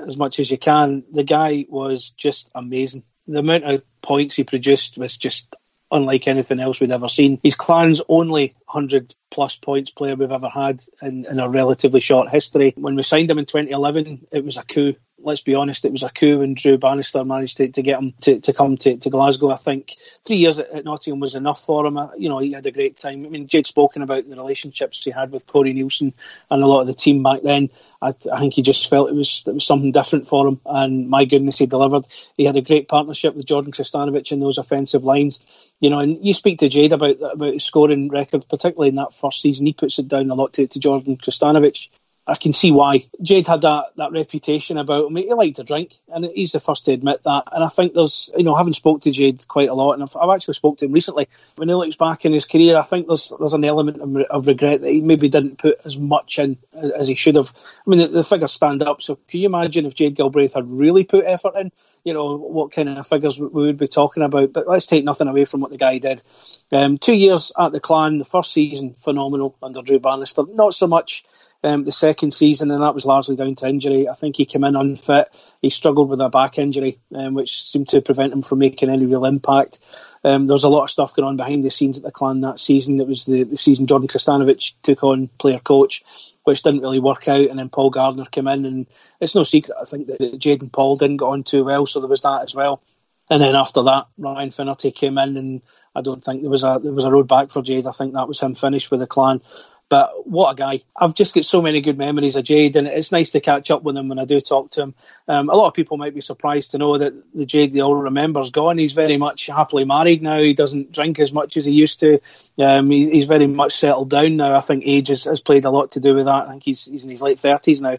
as much as you can. The guy was just amazing. The amount of points he produced was just unlike anything else we'd ever seen. He's Clan's only 100-plus points player we've ever had in a relatively short history. When we signed him in 2011, it was a coup. Let's be honest, it was a coup when Drew Bannister managed to get him to come to Glasgow. I think 3 years at Nottingham was enough for him. He had a great time. I mean, Jade's spoken about the relationships he had with Corey Nielsen and a lot of the team back then. I think he just felt it was something different for him, and my goodness, he delivered. He had a great partnership with Jordan Kristanovic in those offensive lines. And you speak to Jade about his scoring record, particularly in that first season. He puts it down a lot to Jordan Kristanovic. I can see why. Jade had that reputation about him. He liked to drink, and he's the first to admit that. And I think there's, having spoke to Jade quite a lot, and I've actually spoke to him recently, when he looks back in his career, I think there's an element of regret that he maybe didn't put as much in as he should have. I mean, the figures stand up, so can you imagine if Jade Galbraith had really put effort in, what kind of figures we would be talking about? But let's take nothing away from what the guy did. 2 years at the Clan, the first season, phenomenal under Drew Bannister. Not so much the second season, and that was largely down to injury. I think he came in unfit. He struggled with a back injury, which seemed to prevent him from making any real impact. There was a lot of stuff going on behind the scenes at the Clan that season. It was the season Jordan Kristanovic took on player coach, which didn't really work out, and then Paul Gardner came in, and it's no secret, I think, that Jade and Paul didn't get on too well, so there was that as well. And then after that, Ryan Finnerty came in, and I don't think there was a road back for Jade. I think that was him finished with the Clan. But what a guy. I've just got so many good memories of Jade, and it's nice to catch up with him when I do talk to him. A lot of people might be surprised to know that the Jade they all remember is gone. He's very much happily married now. He doesn't drink as much as he used to. He's very much settled down now. I think age has played a lot to do with that. I think he's in his late 30s now.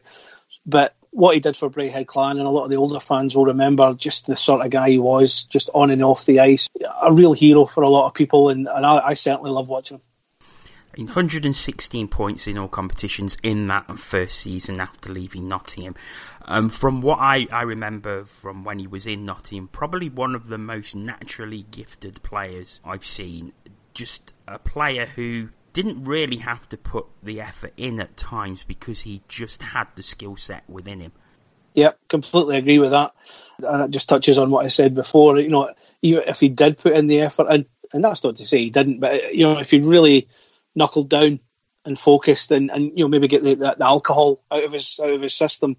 But what he did for Braehead Clan, and a lot of the older fans will remember just the sort of guy he was, just on and off the ice. A real hero for a lot of people, and I certainly love watching him. 116 points in all competitions in that first season after leaving Nottingham. From what I remember from when he was in Nottingham, probably one of the most naturally gifted players I've seen. Just a player who didn't really have to put the effort in at times because he just had the skill set within him. Yep, completely agree with that. And it just touches on what I said before. If he did put in the effort, and that's not to say he didn't, but if he really knuckled down and focused and maybe get the alcohol out of his system,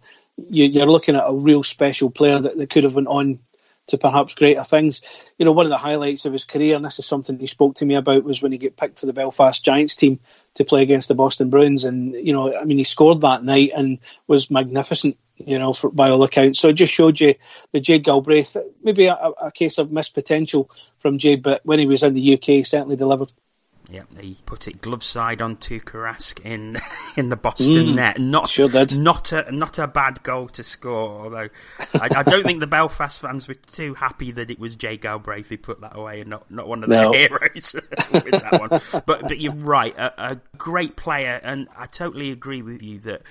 you're looking at a real special player that could have went on to perhaps greater things. One of the highlights of his career, and this is something he spoke to me about, was when he got picked for the Belfast Giants team to play against the Boston Bruins, and he scored that night and was magnificent, by all accounts. So it just showed you the Jade Galbraith, maybe a case of missed potential from Jade, but when he was in the UK, he certainly delivered. Yeah, he put it glove side on Tuukka Rask in the Boston net. Sure did. Not a bad goal to score, although I don't think the Belfast fans were too happy that it was Jay Galbraith who put that away and not one of their heroes with that one. But you're right, a great player, and I totally agree with you that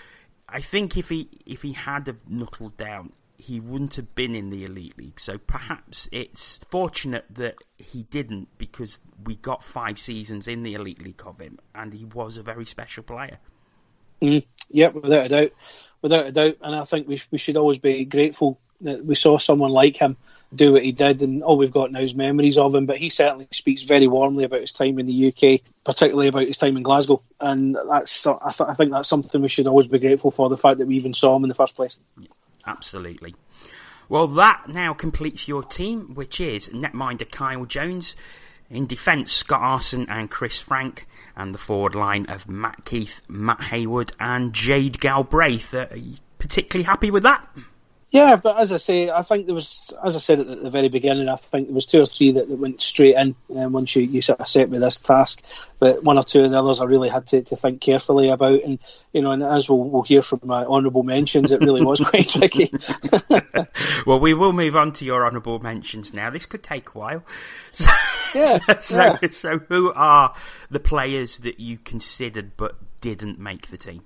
I think if he had have knuckled down, he wouldn't have been in the Elite League. So perhaps it's fortunate that he didn't, because we got 5 seasons in the Elite League of him, and he was a very special player. Yep, without a doubt. Without a doubt. And I think we should always be grateful that we saw someone like him do what he did, and all we've got now is memories of him. But he certainly speaks very warmly about his time in the UK, particularly about his time in Glasgow. And I think that's something we should always be grateful for, the fact that we even saw him in the first place. Absolutely. Well, that now completes your team, which is netminder Kyle Jones, in defence Scott Arson and Chris Frank, and the forward line of Matt Keith, Matt Haywood and Jade Galbraith. Are you particularly happy with that? Yeah, but as I say, I think there was, as I said at the very beginning, I think there was 2 or 3 that went straight in once you sort of set me this task. But 1 or 2 of the others I really had to think carefully about. And, and as we'll hear from my honourable mentions, it really was quite tricky. Well, we will move on to your honourable mentions now. This could take a while. So who are the players that you considered but didn't make the team?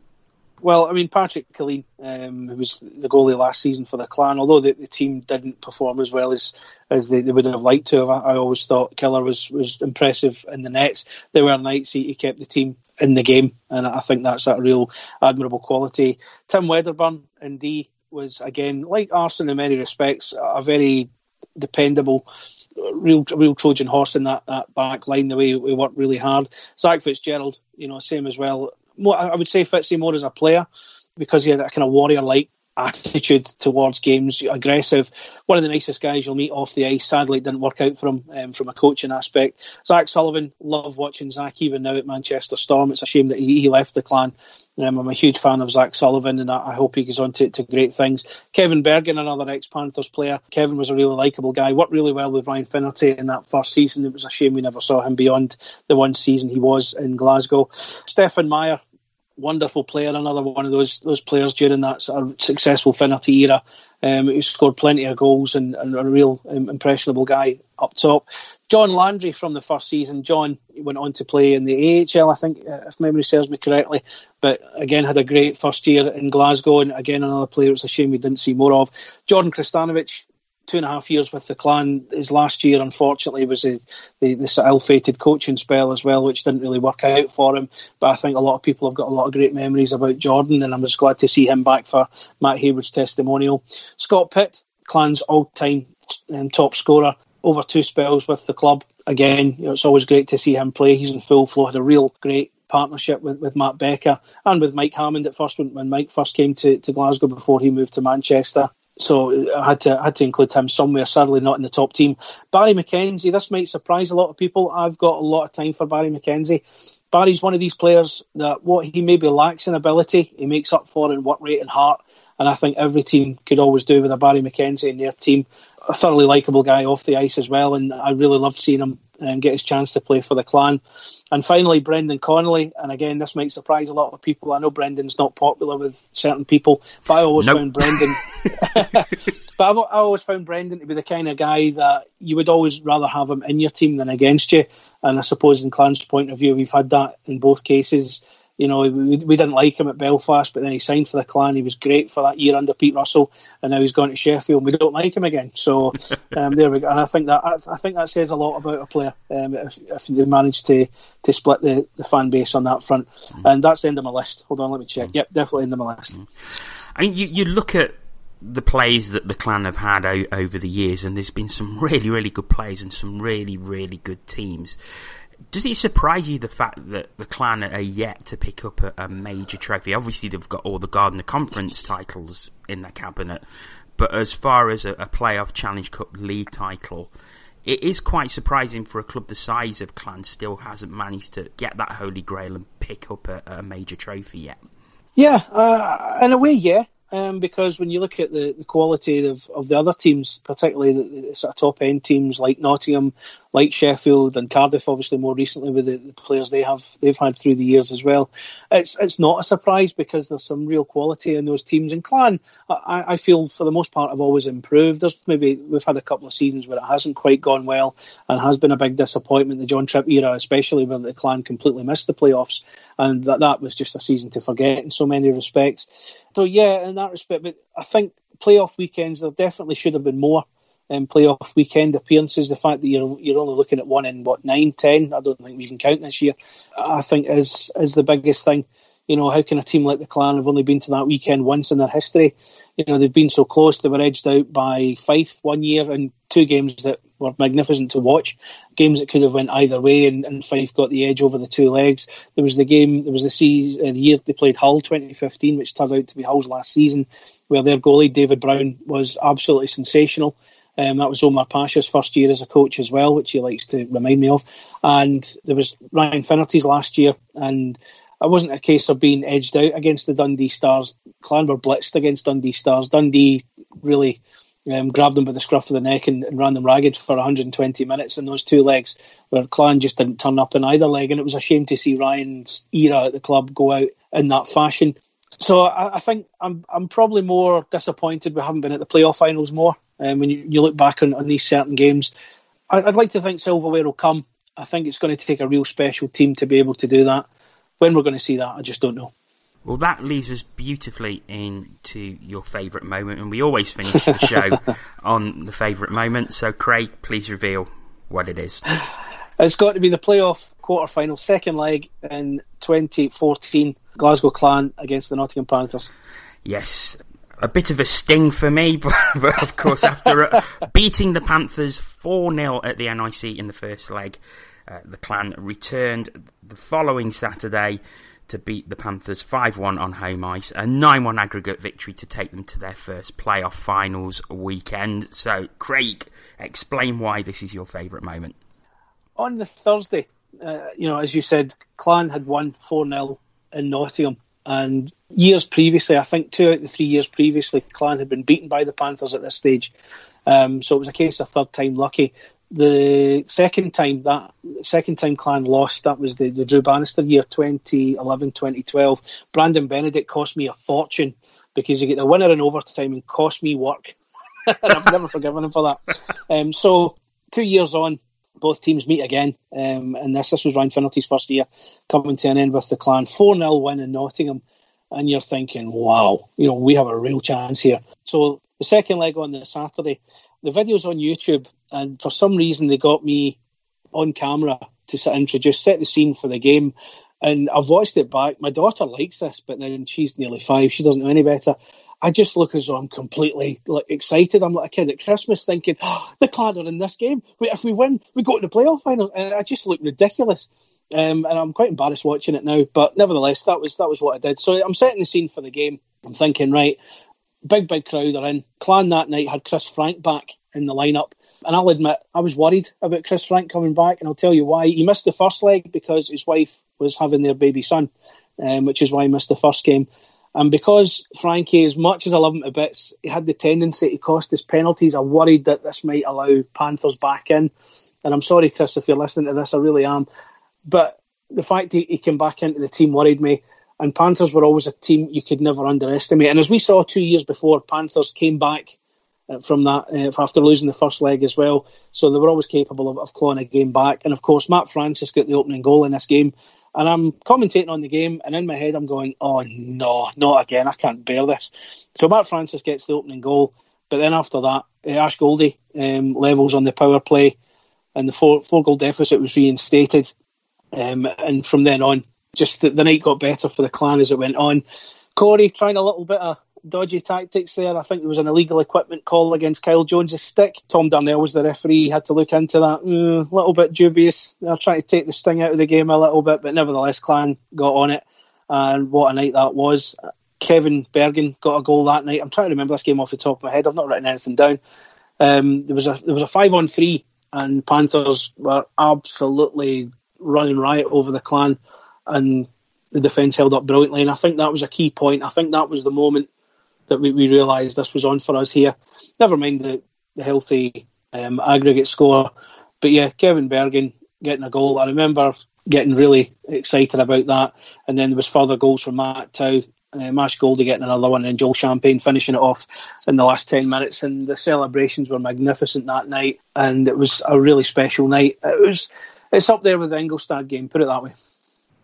Well, I mean, Patrick Killeen, who was the goalie last season for the Clan, although the team didn't perform as well as they would have liked to have, I always thought Killer was impressive in the nets. There were nights he kept the team in the game, and I think that's a real admirable quality. Tim Wedderburn in D was, again, like Arson in many respects, a very dependable, real Trojan horse in that back line, the way he worked really hard. Zach Fitzgerald, same as well. I would say Fitzy more as a player, because he had that kind of warrior-like attitude towards games, aggressive. One of the nicest guys you'll meet off the ice. Sadly, it didn't work out for him from a coaching aspect. Zach Sullivan, love watching Zach even now at Manchester Storm. It's a shame that he left the Clan. I'm a huge fan of Zach Sullivan, and I hope he goes on to great things. Kevin Bergen, another ex-Panthers player. Kevin was a really likeable guy, worked really well with Ryan Finnerty in that first season. It was a shame we never saw him beyond the one season he was in Glasgow. Stefan Meyer, wonderful player, another one of those players during that sort of successful Finnerty era, who scored plenty of goals and a real impressionable guy up top. John Landry from the first season. John went on to play in the AHL, I think, if memory serves me correctly, but again had a great first year in Glasgow, and again another player it's a shame we didn't see more of. Jordan Kristanovic, 2.5 years with the Clan. His last year, unfortunately, was the sort of ill-fated coaching spell as well, which didn't really work out for him. But I think a lot of people have got a lot of great memories about Jordan, and I'm just glad to see him back for Matt Haywood's testimonial. Scott Pitt, Clan's all-time top scorer, over 2 spells with the club. Again, it's always great to see him play. He's in full flow, had a real great partnership with Matt Becker and with Mike Hammond at first when Mike first came to Glasgow before he moved to Manchester. So I had to include him somewhere, sadly not in the top team. Barry McKenzie, this might surprise a lot of people. I've got a lot of time for Barry McKenzie. Barry's one of these players that what he maybe lacks in ability, he makes up for in work rate and heart. And I think every team could always do with a Barry McKenzie in their team. A thoroughly likeable guy off the ice as well, and I really loved seeing him get his chance to play for the Clan. And finally, Brendan Connolly, and again, this might surprise a lot of people. I know Brendan's not popular with certain people, but I always found Brendan. But I always found Brendan to be the kind of guy that you would always rather have him in your team than against you. And I suppose, in Clan's point of view, we've had that in both cases. We didn't like him at Belfast, but then he signed for the Clan. He was great for that year under Pete Russell, and now he's gone to Sheffield. And we don't like him again. So there we go. And I think that says a lot about a player if they manage to split the fan base on that front. And that's the end of my list. Hold on, let me check. Yep, definitely end of my list. I mean, you look at the players that the Clan have had over the years, and there's been some really, really good players and some really, really good teams. Does it surprise you the fact that the Clan are yet to pick up a major trophy? Obviously, they've got all the Gardner Conference titles in their cabinet, but as far as a playoff Challenge Cup league title, it is quite surprising for a club the size of Clan still hasn't managed to get that Holy Grail and pick up a major trophy yet. Yeah, in a way, yeah. Because when you look at the quality of the other teams, particularly the sort of top-end teams like Nottingham, like Sheffield and Cardiff, obviously more recently with the players they've had through the years as well, it's not a surprise because there's some real quality in those teams. And Clan, I feel for the most part have always improved. We've had a couple of seasons where it hasn't quite gone well and has been a big disappointment. The John Tripp era, especially where the Clan completely missed the playoffs, and that was just a season to forget in so many respects. So yeah, in that respect, but I think playoff weekends, there definitely should have been more playoff weekend appearances. The fact that you're only looking at one in 9, 10, I don't think we can count this year, I think is the biggest thing. How can a team like the Clan have only been to that weekend once in their history? They've been so close. They were edged out by Fife one year in 2 games that were magnificent to watch. Games that could have went either way, and Fife got the edge over the 2 legs. There was the year they played Hull, 2015, which turned out to be Hull's last season, where their goalie, David Brown, was absolutely sensational. That was Omar Pasha's first year as a coach as well, which he likes to remind me of. And there was Ryan Finnerty's last year, and it wasn't a case of being edged out against the Dundee Stars. Clan were blitzed against Dundee Stars. Dundee really grabbed them by the scruff of the neck and ran them ragged for 120 minutes in those 2 legs, where Clan just didn't turn up in either leg. And it was a shame to see Ryan's era at the club go out in that fashion. So I think I'm probably more disappointed we haven't been at the playoff finals more. When you look back on these certain games, I'd like to think silverware will come. I think it's going to take a real special team to be able to do that. When we're going to see that, I just don't know. Well, that leads us beautifully into your favourite moment, and we always finish the show on the favourite moment. So, Craig, please reveal what it is. It's got to be the playoff quarter-final, second leg in 2014, Glasgow Clan against the Nottingham Panthers. Yes, a bit of a sting for me, but of course, after beating the Panthers 4-0 at the NIC in the first leg, the Clan returned the following Saturday to beat the Panthers 5-1 on home ice, a 9-1 aggregate victory to take them to their first playoff finals weekend. So, Craig, explain why this is your favourite moment. On the Thursday, as you said, Clan had won 4-0 in Nottingham, and years previously, I think 2 out of the 3 years previously, Clan had been beaten by the Panthers at this stage. So it was a case of third time lucky. The second time Clan lost, that was the Drew Bannister year, 2011-2012. Brandon Benedict cost me a fortune because he got the winner in overtime and cost me work. And I've never forgiven him for that. So 2 years on, both teams meet again. And this was Ryan Finnerty's first year, coming to an end with the Clan. 4-0 win in Nottingham. And you're thinking, wow, we have a real chance here. So the second leg on the Saturday, the video's on YouTube, and for some reason they got me on camera to set the scene for the game. And I've watched it back. My daughter likes this, but then she's nearly 5. She doesn't know any better. I just look as though I'm completely excited. I'm like a kid at Christmas thinking, the Clan are in this game. If we win, we go to the playoff finals. And I just look ridiculous. And I'm quite embarrassed watching it now. But nevertheless, that was what I did. So I'm setting the scene for the game. I'm thinking, right, big crowd are in. Clan that night had Chris Frank back in the lineup. And I'll admit, I was worried about Chris Frank coming back, and I'll tell you why. He missed the first leg because his wife was having their baby son, which is why he missed the first game. And because Frankie, as much as I love him to bits, he had the tendency to cost us penalties, I worried that this might allow Panthers back in. And I'm sorry, Chris, if you're listening to this, I really am. But the fact he came back into the team worried me. And Panthers were always a team you could never underestimate. And as we saw 2 years before, Panthers came back from that after losing the first leg as well. So they were always capable of clawing a game back. And of course, Matt Francis got the opening goal in this game. And I'm commentating on the game, and in my head I'm going, oh no, not again, I can't bear this. So Matt Francis gets the opening goal, but then after that, Ash Goldie levels on the power play, and the four-goal deficit was reinstated. And from then on, just the night got better for the Clan as it went on. Corey trying a little bit of dodgy tactics there. I think there was an illegal equipment call against Kyle Jones' stick. Tom Darnell was the referee. He had to look into that. A little bit dubious. They're trying to take the sting out of the game a little bit, but nevertheless, Clan got on it. And what a night that was. Kevin Bergen got a goal that night. I'm trying to remember this game off the top of my head. I've not written anything down. There was a 5-on-3, and Panthers were absolutely running riot over the Clan, and the defence held up brilliantly. And I think that was a key point. I think that was the moment that we realised this was on for us here. Never mind the healthy aggregate score. But yeah, Kevin Bergen getting a goal. I remember getting really excited about that. And then there was further goals from Matt Tau, Mash Goldie getting another one, and Joel Champagne finishing it off in the last 10 minutes. And the celebrations were magnificent that night. And it was a really special night. It's up there with the Ingolstadt game, put it that way.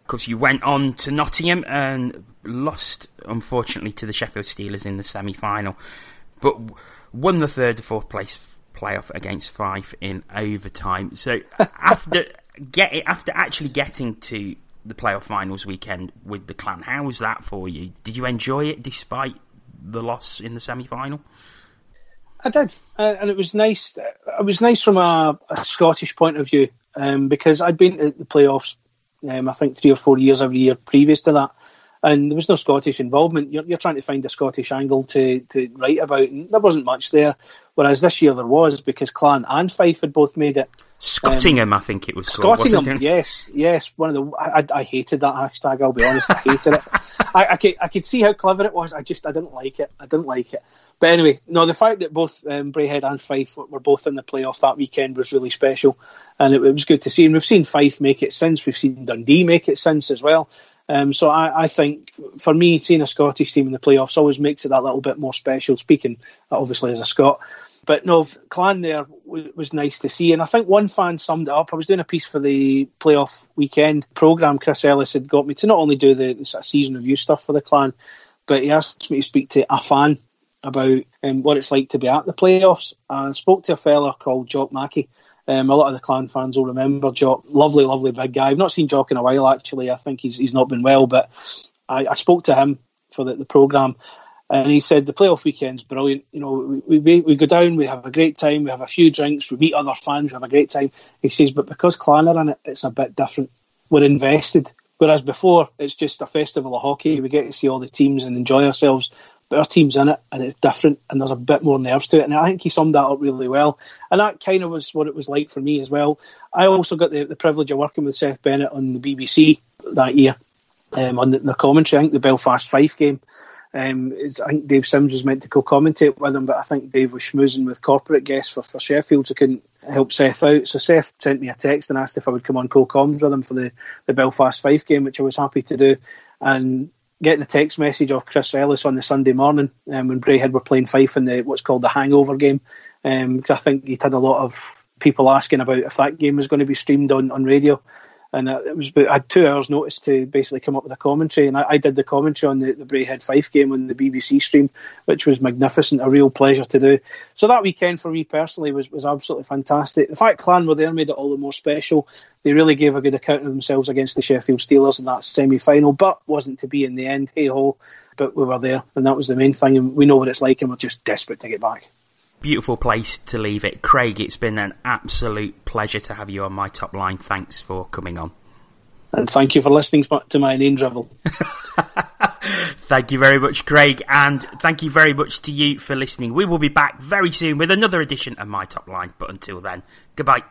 Of course, you went on to Nottingham and lost, unfortunately, to the Sheffield Steelers in the semi-final, but won the third to fourth place playoff against Fife in overtime. So after actually getting to the playoff finals weekend with the Clan. How was that for you? Did you enjoy it despite the loss in the semi-final? I did, and it was nice. It was nice from a Scottish point of view, because I'd been to the playoffs, I think 3 or 4 years every year previous to that, and there was no Scottish involvement. You're trying to find a Scottish angle to write about, and there wasn't much there. Whereas this year there was, because Clan and Fife had both made it. Scottingham, I think it was called. Scottingham, yes. One of the I hated that hashtag. I'll be honest, I hated it. I could see how clever it was. I didn't like it. But anyway, no, the fact that both Braehead and Fife were both in the playoff that weekend was really special, and it was good to see. And we've seen Fife make it since. We've seen Dundee make it since as well. So I think, for me, seeing a Scottish team in the playoffs always makes it that little bit more special, speaking obviously as a Scot. But no, Clan there was nice to see. And I think one fan summed it up. I was doing a piece for the playoff weekend programme. Chris Ellis had got me to not only do the sort of season review stuff for the Clan, but he asked me to speak to a fan about what it's like to be at the playoffs. I spoke to a fella called Jock Mackey. A lot of the Clan fans will remember Jock. Lovely big guy. I've not seen Jock in a while, actually. I think he's not been well, but I spoke to him for the programme, and he said the playoff weekend's brilliant. You know, we go down, we have a great time, we have a few drinks, we meet other fans, we have a great time. He says, but because Clan are in it, it's a bit different. We're invested. Whereas before, it's just a festival of hockey. We get to see all the teams and enjoy ourselves. But our team's in it, and it's different, and there's a bit more nerves to it. And I think he summed that up really well. And that kind of was what it was like for me as well. I also got the privilege of working with Seth Bennett on the BBC that year, on the commentary. I think the Belfast Fife game. I think Dave Sims was meant to co-commentate with him, but I think Dave was schmoozing with corporate guests for Sheffield, so couldn't help Seth out. So Seth sent me a text and asked if I would come on co-comms with him for the Belfast Fife game, which I was happy to do. And getting a text message off Chris Ellis on the Sunday morning when Braehead were playing Fife in what's called the hangover game, because I think he'd had a lot of people asking about if that game was going to be streamed on radio. And it was I had 2 hours notice to basically come up with a commentary, and I did the commentary on the Braehead Fife game on the BBC stream, which was magnificent, a real pleasure to do. So that weekend for me personally was absolutely fantastic. The fact Clan were there made it all the more special. They really gave a good account of themselves against the Sheffield Steelers in that semi-final, but wasn't to be in the end, hey-ho. But we were there, and that was the main thing, and we know what it's like, and we're just desperate to get back. Beautiful place to leave it. Craig, it's been an absolute pleasure to have you on My Top Line. Thanks for coming on. And thank you for listening to my name drivel. Thank you very much, Craig, and thank you very much to you for listening. We will be back very soon with another edition of My Top Line, but until then, goodbye.